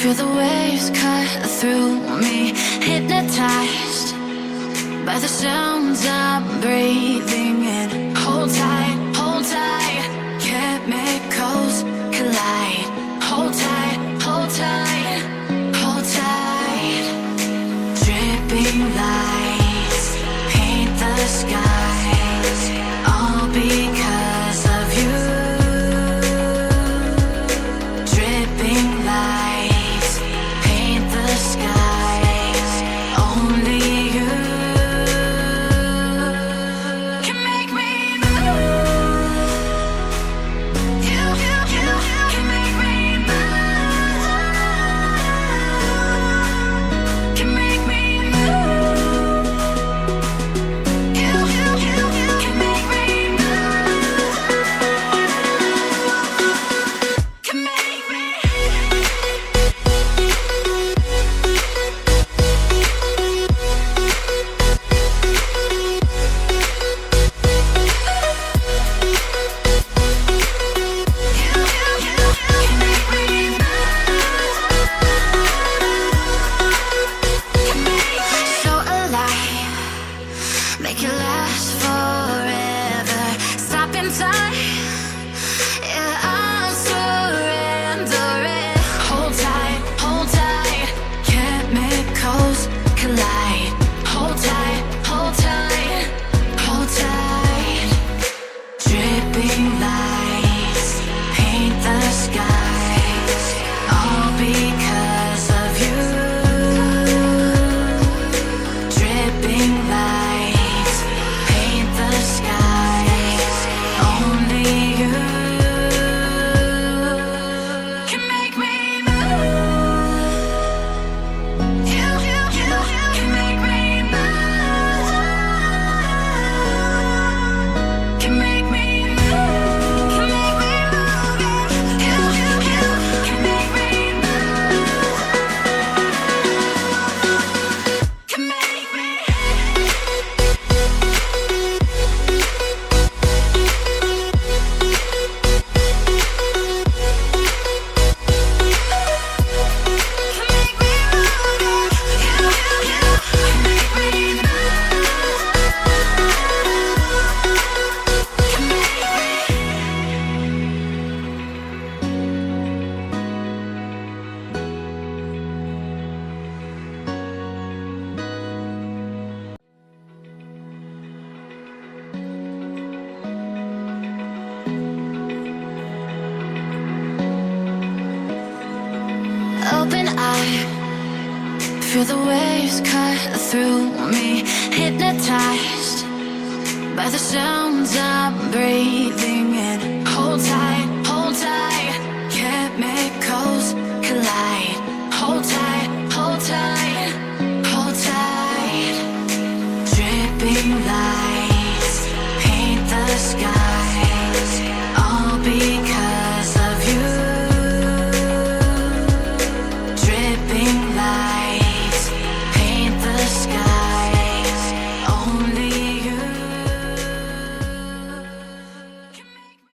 Feel the waves cut through me, hypnotized by the sounds I'm breathing in. Hold tight, hold tight, chemicals collide. Hold tight, hold tight, hold tight. Dripping lights paint the skies, all because of you. Dripping lights paint the skies, only you can make me move. You can make me move. Can make me move. You can make me move. Can make me. So alive, make it last forever. Stop in time, yeah, I'm surrendering. Hold tight, chemicals collide. Hold tight, hold tight, hold tight. Dripping lights paint the skies, all because of you. Dripping lights paint the skies, only you can make me move. You can make me move. Can make me move. Can make me move. You can make me move. Can make me. Open eye, feel the waves cut through me, hypnotized by the sounds I'm breathing in. Hold tight, hold tight.